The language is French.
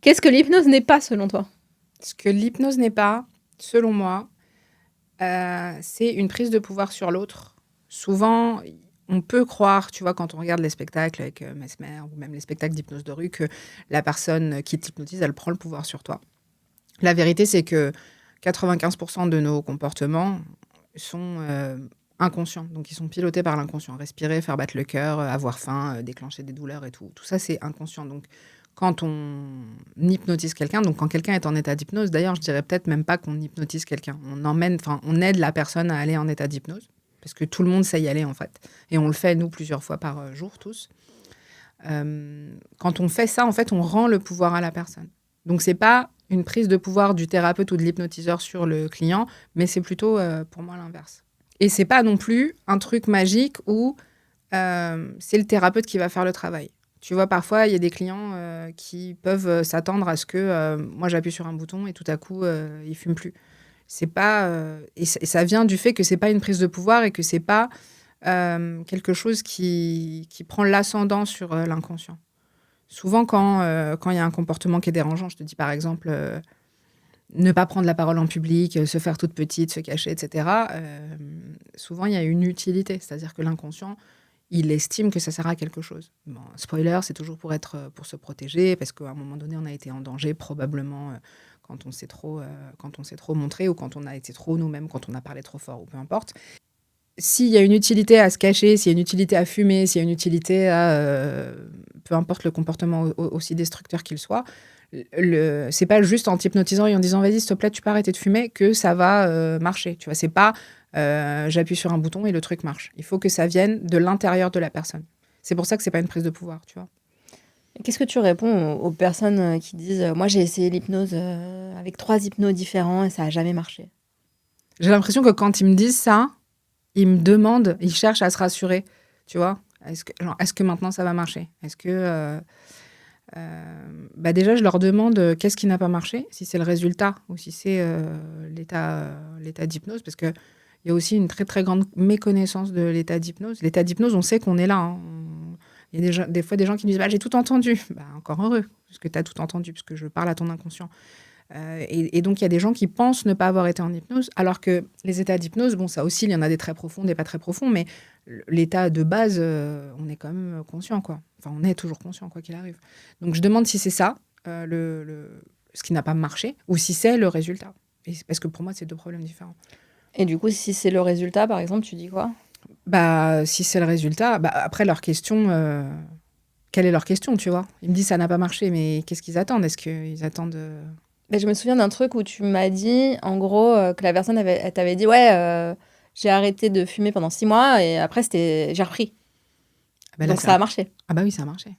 Qu'est-ce que l'hypnose n'est pas selon toi? Ce que l'hypnose n'est pas, selon moi, c'est une prise de pouvoir sur l'autre. Souvent, on peut croire, tu vois, quand on regarde les spectacles avec Mesmer ou même les spectacles d'hypnose de rue, que la personne qui t'hypnotise, elle prend le pouvoir sur toi. La vérité, c'est que 95% de nos comportements sont inconscients. Donc, ils sont pilotés par l'inconscient. Respirer, faire battre le cœur, avoir faim, déclencher des douleurs et tout. Tout ça, c'est inconscient. Donc, quand on hypnotise quelqu'un, donc quand quelqu'un est en état d'hypnose, d'ailleurs, je dirais peut-être même pas qu'on hypnotise quelqu'un. On aide la personne à aller en état d'hypnose, parce que tout le monde sait y aller, en fait. Et on le fait, nous, plusieurs fois par jour, tous. Quand on fait ça, en fait, on rend le pouvoir à la personne. Donc, c'est pas une prise de pouvoir du thérapeute ou de l'hypnotiseur sur le client, mais c'est plutôt, pour moi, l'inverse. Et c'est pas non plus un truc magique où c'est le thérapeute qui va faire le travail. Tu vois, parfois, il y a des clients qui peuvent s'attendre à ce que moi, j'appuie sur un bouton et tout à coup, ils fument plus. C'est pas, et ça vient du fait que c'est pas une prise de pouvoir et que c'est pas quelque chose qui prend l'ascendant sur l'inconscient. Souvent, quand il y a un comportement qui est dérangeant, je te dis par exemple, ne pas prendre la parole en public, se faire toute petite, se cacher, etc. Souvent, il y a une utilité, c'est-à-dire que l'inconscient, il estime que ça sert à quelque chose. Bon, spoiler, c'est toujours pour se protéger, parce qu'à un moment donné, on a été en danger, probablement quand on s'est trop montré, ou quand on a été trop nous-mêmes, quand on a parlé trop fort, ou peu importe. S'il y a une utilité à se cacher, s'il y a une utilité à fumer, s'il y a une utilité à peu importe le comportement aussi destructeur qu'il soit, c'est pas juste en t'hypnotisant et en disant vas-y, s'il te plaît, tu peux arrêter de fumer que ça va marcher. Tu vois, c'est pas j'appuie sur un bouton et le truc marche. Il faut que ça vienne de l'intérieur de la personne. C'est pour ça que c'est pas une prise de pouvoir, tu vois. Et qu'est-ce que tu réponds aux personnes qui disent moi j'ai essayé l'hypnose avec 3 hypnos différents et ça a jamais marché? J'ai l'impression que quand ils me disent ça, ils me demandent, ils cherchent à se rassurer, tu vois. Est-ce que maintenant ça va marcher? Est-ce que déjà, je leur demande qu'est-ce qui n'a pas marché, si c'est le résultat ou si c'est l'état d'hypnose, parce qu'il y a aussi une très, très grande méconnaissance de l'état d'hypnose. L'état d'hypnose, on sait qu'on est là. Hein. Il y a des fois des gens qui me disent j'ai tout entendu. Encore heureux, parce que tu as tout entendu, parce que je parle à ton inconscient. Et donc, il y a des gens qui pensent ne pas avoir été en hypnose, alors que les états d'hypnose, bon, ça oscille, il y en a des très profonds, des pas très profonds, mais l'état de base, on est quand même conscient, quoi. Enfin, on est toujours conscient, quoi qu'il arrive. Donc, je demande si c'est ça, ce qui n'a pas marché, ou si c'est le résultat. Parce que pour moi, c'est deux problèmes différents. Et du coup, si c'est le résultat, par exemple, tu dis quoi? Si c'est le résultat, après, leur question... quelle est leur question, tu vois? Ils me disent ça n'a pas marché, mais qu'est-ce qu'ils attendent? Est-ce qu'ils attendent... Je me souviens d'un truc où tu m'as dit, en gros, que la personne elle t'avait dit ouais, j'ai arrêté de fumer pendant 6 mois et après j'ai repris. là, Donc ça a marché. Ah bah oui, ça a marché.